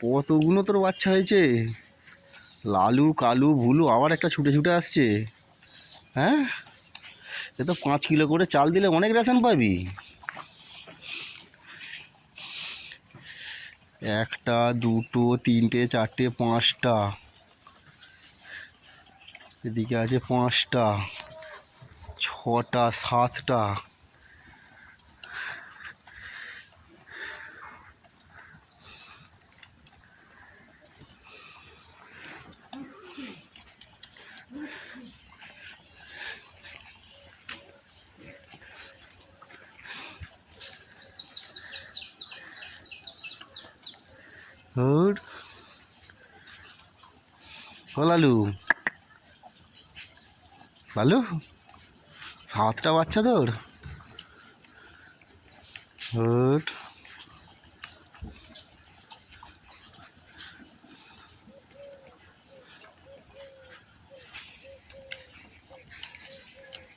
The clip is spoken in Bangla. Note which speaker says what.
Speaker 1: কতগুলো তোর বাচ্চা হয়েছে? লালু, কালু, ভুলু, আবার একটা ছুটে ছুটে আসছে। হ্যাঁ, এ তো 5 কিলো করে চাল দিলে অনেক রেশন পাবি। একটা, দুটো, তিনটে, চারটে, 5টা। এদিকে আছে 5টা, 6টা, 7টা। হুর, ও লালু, লালু, 7টা বাচ্চা তোর। হুট।